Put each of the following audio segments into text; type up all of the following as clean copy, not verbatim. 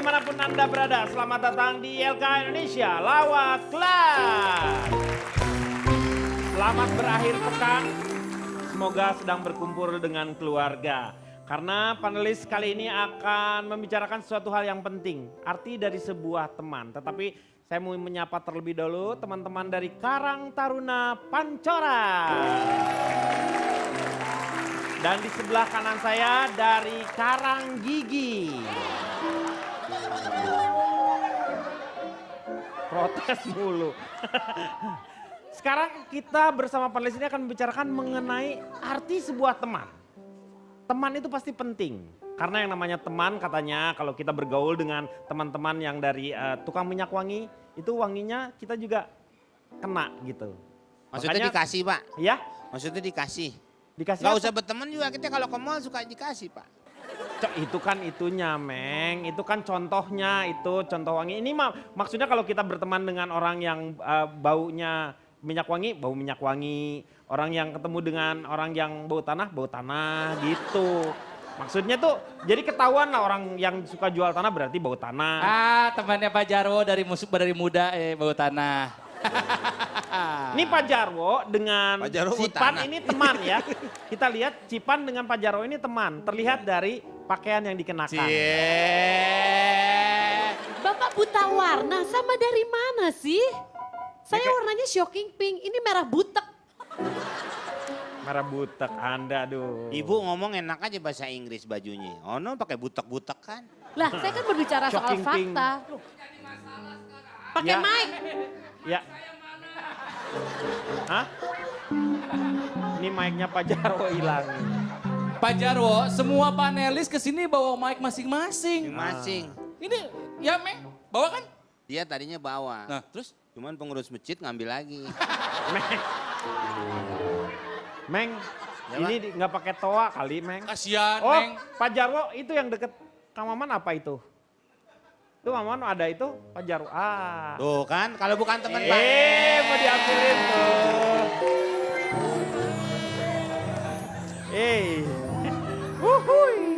dimanapun Anda berada, selamat datang di LK Indonesia Lawak Kelas. Selamat berakhir pekan, semoga sedang berkumpul dengan keluarga. Karena panelis kali ini akan membicarakan sesuatu hal yang penting, arti dari sebuah teman. Tetapi saya mau menyapa terlebih dahulu teman-teman dari Karang Taruna Pancora. Dan di sebelah kanan saya dari Karang Gigi. Protes mulu. Sekarang kita bersama panelis ini akan membicarakan mengenai arti sebuah teman. Teman itu pasti penting. Karena yang namanya teman katanya kalau kita bergaul dengan teman-teman yang dari tukang minyak wangi, itu wanginya kita juga kena gitu. Maksudnya Makanya, dikasih Pak? Ya? Maksudnya dikasih? Dikasih Gak apa? usah berteman juga, kita kalau ke mall suka dikasih Pak. Itu kan itunya, Meng. Itu kan contohnya, itu contoh wangi. Ini maksudnya kalau kita berteman dengan orang yang baunya minyak wangi, bau minyak wangi. Orang yang ketemu dengan orang yang bau tanah gitu. Maksudnya tuh jadi ketahuan lah orang yang suka jual tanah berarti bau tanah. Ah, temannya Pak Jarwo dari muda bau tanah. Ini Pak Jarwo dengan Pak Jarwo bau Cipan tanah. ini teman ya. Kita lihat Cipan dengan Pak Jarwo ini teman. Terlihat dari pakaian yang dikenakan. Bapak buta warna sama dari mana sih? Saya warnanya shocking pink, ini merah butek. Merah butek Anda aduh. Ibu ngomong enak aja bahasa Inggris bajunya. Oh no pakai butek-butek kan. Lah saya kan berbicara soal Shocking pink. fakta. Pakai Ya. mic. Ya. Hah? Ini mic-nya Pak Jarwo hilang. Pak Jarwo, semua panelis kesini bawa mic masing-masing. Masing. Ini ya Meng, bawa kan? Dia tadinya bawa. Nah terus? Cuman pengurus masjid ngambil lagi. Meng, Ya, ini nggak pakai toa kali, Meng. Kasihan Oh, Meng. Pak Jarwo itu yang deket Kang Maman apa itu? Itu Maman ada itu, Pak Jarwo. Ah. Tuh kan, kalau bukan teman Pak. Mau diambilin tuh. Wuhui.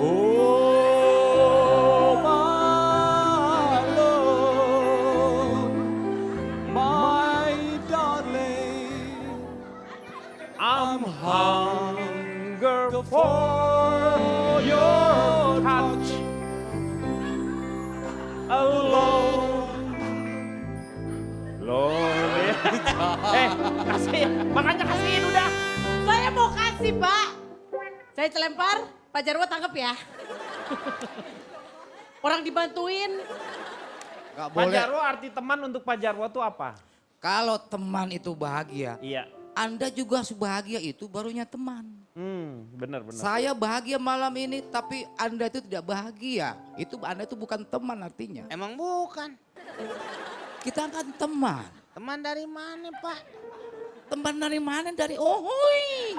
Oh my love, my darling, I'm hunger for your touch alone. Lonely. Kasih, makanya kasihin udah. Saya mau kasih Pak. Saya celempar, Pak Jarwo tangkap ya. Orang dibantuin. Gak Pak boleh. Jarwo arti teman untuk Pak Jarwo itu apa? Kalau teman itu bahagia, Iya. Anda juga bahagia itu barunya teman. Benar. Saya bahagia malam ini tapi Anda itu tidak bahagia. Itu Anda itu bukan teman artinya. Emang bukan. Kita kan teman. Teman dari mana Pak? Teman dari mana? Dari Ohoy.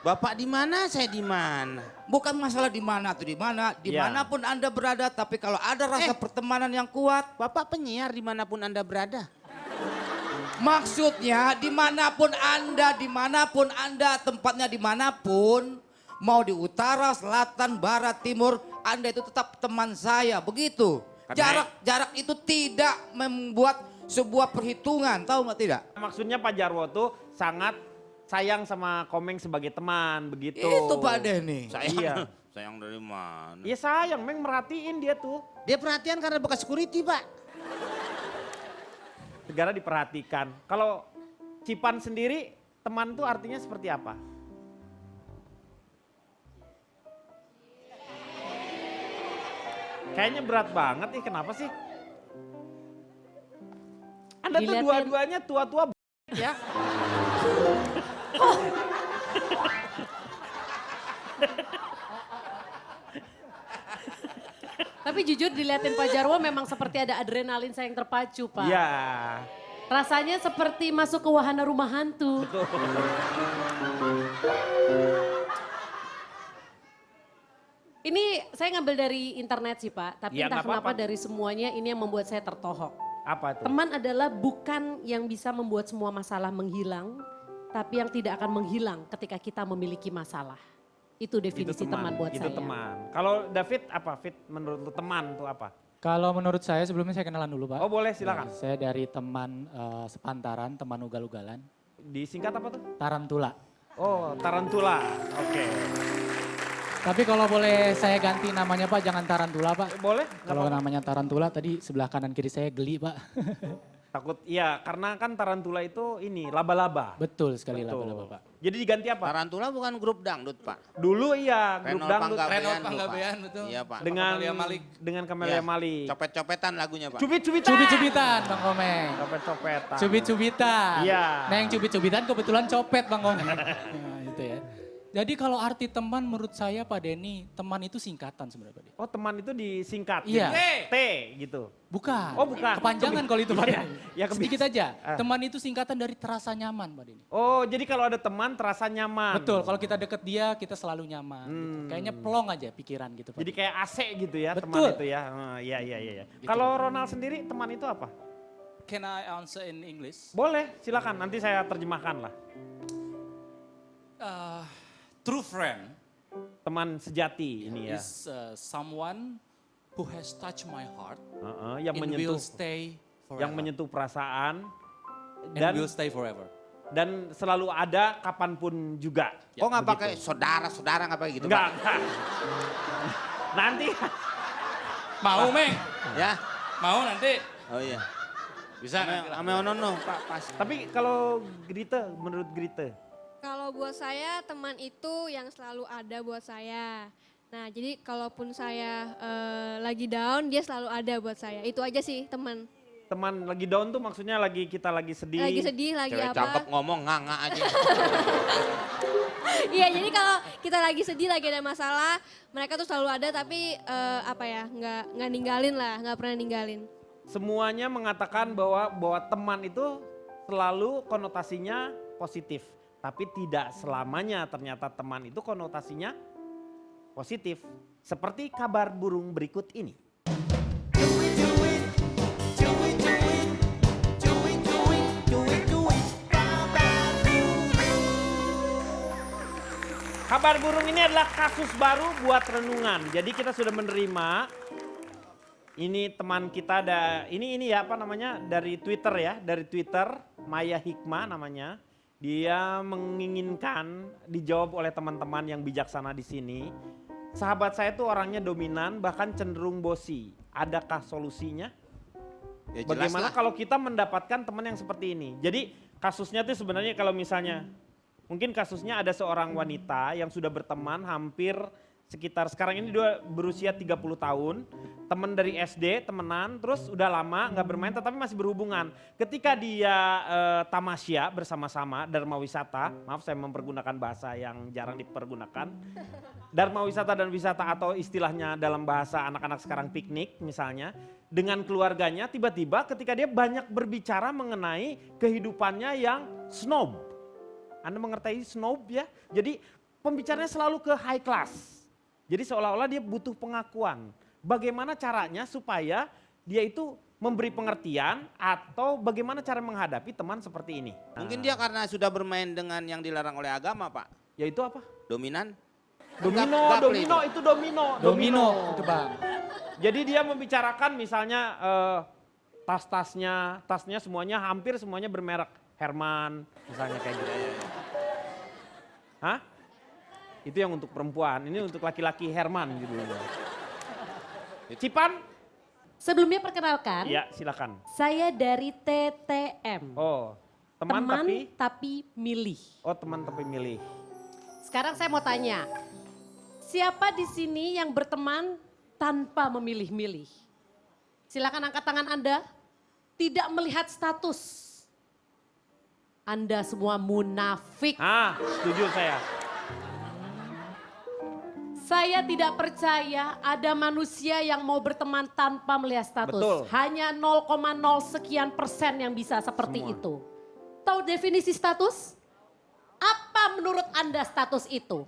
Bapak di mana, saya di mana? Bukan masalah di mana atau di mana. Ya. Dimanapun Anda berada tapi kalau ada rasa pertemanan yang kuat. Bapak penyiar dimanapun Anda berada. Maksudnya dimanapun Anda, tempatnya dimanapun. Mau di utara, selatan, barat, timur. Anda itu tetap teman saya, begitu. Jarak itu tidak membuat sebuah perhitungan, tahu nggak tidak? Maksudnya Pak Jarwo tuh sangat sayang sama Komeng sebagai teman begitu. Itu Pak Denny. Sayang, Iya. sayang dari mana? Iya sayang, Meng merhatiin dia tuh. Dia perhatian karena bekas security Pak. Negara diperhatikan. Kalau Cipan sendiri, teman tuh artinya seperti apa? Kayaknya berat banget nih, kenapa sih? Anda tuh Diliatin. dua-duanya tua-tua ya. Tapi jujur diliatin Pak Jarwo memang seperti ada adrenalin saya yang terpacu Pak. Iya. Rasanya seperti masuk ke wahana rumah hantu. Ini saya ngambil dari internet sih Pak, tapi Ya, entah nggak kenapa apa-apa. dari semuanya ini yang membuat saya tertohok. Apa tuh? Teman adalah bukan yang bisa membuat semua masalah menghilang, tapi yang tidak akan menghilang ketika kita memiliki masalah. Itu definisi teman buat itu saya. teman. Kalau David apa? Fit menurut lu teman tuh apa? Kalau menurut saya sebelumnya saya kenalan dulu Pak. Oh boleh silakan. Saya dari teman sepantaran, teman ugal-ugalan. Disingkat apa tuh? Tarantula. Oh tarantula. Oke. Tapi kalau boleh saya ganti namanya Pak, jangan Tarantula Pak. Boleh? Nggak Kalau apa-apa. namanya Tarantula tadi sebelah kanan kiri saya geli Pak. Takut iya karena kan tarantula itu ini laba-laba. Betul sekali Betul. laba-laba Pak. Jadi diganti apa? Tarantula bukan grup dangdut, Pak. Dulu iya grup Renol dangdut Panggabean. Renol tuh, Panggabean Pak. betul. Iya, Pak. dengan Camelia Malik. dengan Camelia Iya, Malik. Copet-copetan lagunya, Pak. Cubit-cubitan. Cubit-cubitan Bang Komeng. Copet-copetan. Cubit-cubitan. Iya. Nah yang cubit-cubitan kebetulan copet Bang Komeng. Nah, itu ya. Jadi kalau arti teman menurut saya Pak Denny, teman itu singkatan sebenarnya Pak Denny. Oh teman itu disingkat. Iya. jadi T gitu. Bukan. Oh, bukan. Kepanjangan kalau itu Pak Iya, Denny. ya, Sedikit aja. Ah. Teman itu singkatan dari terasa nyaman Pak Denny. Oh jadi kalau ada teman terasa nyaman. Betul, kalau kita deket dia kita selalu nyaman. Gitu. Kayaknya plong aja pikiran gitu Pak Jadi Denny. kayak AC gitu ya teman Betul. itu ya. Iya iya iya. Kalau Ronald sendiri teman itu apa? Can I answer in English? Boleh silakan nanti saya terjemahkan lah. True friend Teman sejati ini ya. is someone who has touched my heart Yang and menyentuh will stay forever. yang menyentuh perasaan and dan will stay forever. dan selalu ada kapanpun juga. Kok nggak Begitu. pakai saudara-saudara nggak pakai gitu, Enggak, Pak? enggak. Nanti Mau, Meng? Ya. Mau nanti? Oh iya. Bisa nanti lah. Ame onono, Pak, pas. tapi kalau Grite menurut Grite Kalau buat saya teman itu yang selalu ada buat saya. Nah jadi kalaupun saya lagi down dia selalu ada buat saya. Itu aja sih teman. teman lagi down tuh maksudnya kita lagi sedih. Lagi sedih, lagi Cewek apa. cakep ngomong nganga aja. Iya jadi kalau kita lagi sedih, lagi ada masalah. Mereka tuh selalu ada tapi nggak ninggalin lah, nggak pernah ninggalin. Semuanya mengatakan bahwa teman itu selalu konotasinya positif. Tapi tidak selamanya ternyata teman itu konotasinya positif. Seperti kabar burung berikut ini. Kabar burung ini adalah kasus baru buat renungan. Jadi kita sudah menerima ini teman kita ini ya apa namanya dari Twitter ya, dari Twitter Maya Hikmah namanya. Dia menginginkan dijawab oleh teman-teman yang bijaksana di sini. Sahabat saya tuh orangnya dominan bahkan cenderung bosi. Adakah solusinya? Ya jelas Bagaimana lah. kalau kita mendapatkan teman yang seperti ini? Jadi kasusnya tuh sebenarnya kalau misalnya mungkin kasusnya ada seorang wanita yang sudah berteman hampir sekitar sekarang ini dia berusia 30 tahun, teman dari SD, temenan, terus udah lama nggak bermain tetapi masih berhubungan. Ketika dia tamasya bersama-sama, dharma wisata, maaf saya mempergunakan bahasa yang jarang dipergunakan, dharma wisata dan wisata atau istilahnya dalam bahasa anak-anak sekarang piknik misalnya, dengan keluarganya tiba-tiba ketika dia banyak berbicara mengenai kehidupannya yang snob. Anda mengerti snob ya? Jadi pembicaranya selalu ke high class. Jadi seolah-olah dia butuh pengakuan. Bagaimana caranya supaya dia itu memberi pengertian atau bagaimana cara menghadapi teman seperti ini. Mungkin dia karena sudah bermain dengan yang dilarang oleh agama, Pak. Yaitu apa? Dominan. Domino, Gapli domino itu domino. Domino itu Bang. Jadi dia membicarakan misalnya tasnya semuanya hampir semuanya bermerek Herman misalnya kayak gitu. Hah? Itu yang untuk perempuan, ini untuk laki-laki Herman gitu. Cipan? Sebelumnya perkenalkan, Ya silakan. saya dari TTM. Oh, teman, tapi milih. oh teman tapi milih. Sekarang saya mau tanya, siapa di sini yang berteman tanpa memilih-milih? Silakan angkat tangan Anda. Tidak melihat status. Anda semua munafik. Setuju saya. Saya tidak percaya ada manusia yang mau berteman tanpa melihat status. Betul. Hanya 0,0 sekian persen yang bisa seperti Semua. itu. Tahu definisi status? Apa menurut Anda status itu?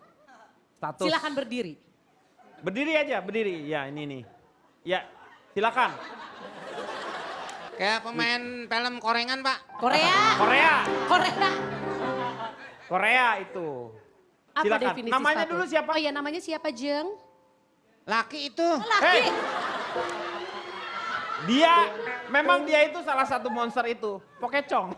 Status. Silakan berdiri. Berdiri aja, berdiri. Ya ini nih. Ya, silakan. Kayak pemain film korengan, Pak. Korea. Korea. Korea. Korea itu. Apa Silakan. definisi Namanya status? dulu siapa? Oh iya, namanya siapa, Jeng? Laki itu. Laki. Hei. Memang dia itu salah satu monster itu. Pokecong.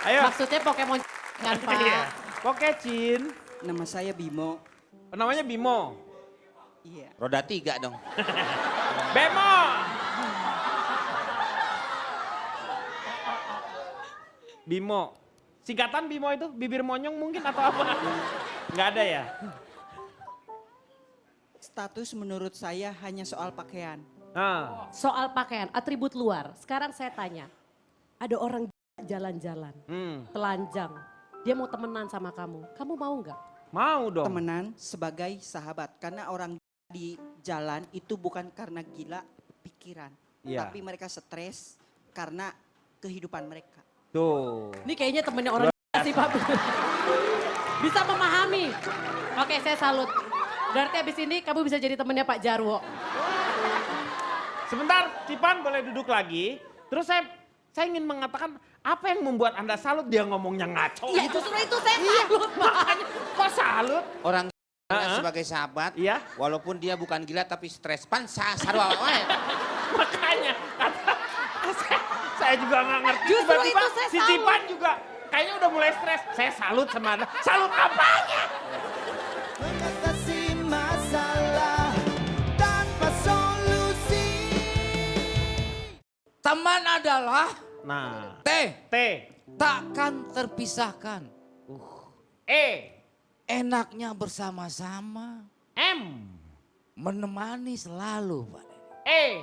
Ayo. Maksudnya Pokemon kan, Pak? Iya. Pokecin. Nama saya Bimo. Namanya Bimo. Iya. Roda 3 dong. Bemo. Bimo. Singkatan Bimo itu bibir monyong mungkin atau apa? Nggak ada ya? Status menurut saya hanya soal pakaian. Nah, Soal pakaian, atribut luar. Sekarang saya tanya, ada orang jalan-jalan, telanjang, dia mau temenan sama kamu mau nggak? mau dong. Temenan sebagai sahabat. Karena orang di jalan itu bukan karena gila pikiran. Iya. Tapi mereka stres karena kehidupan mereka. Tuh. Ini kayaknya temennya orang sih Pak. Bisa memahami. Oke, saya salut. Berarti abis ini kamu bisa jadi temennya Pak Jarwo. Sebentar, Cipan boleh duduk lagi. Terus saya ingin mengatakan apa yang membuat Anda salut dia ngomongnya ngaco. Iya, justru itu saya salut Pak. Kok salut? Orang sebagai sahabat, Iya. walaupun dia bukan gila tapi stres. Pan sarwa wae. Makanya saya juga nggak ngerti. Justru Tiba-tiba itu saya si salut. Cipan juga kayaknya udah mulai stres. Saya salut sama Anda. Salut apanya? Mengatasi masalah tanpa solusi. Teman adalah Nah, T. T, Takkan terpisahkan. E, Enaknya bersama-sama. M, Menemani selalu, Pak. E.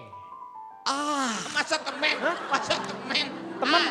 Ah, Masa temen? Masa temen? Temen, Ah,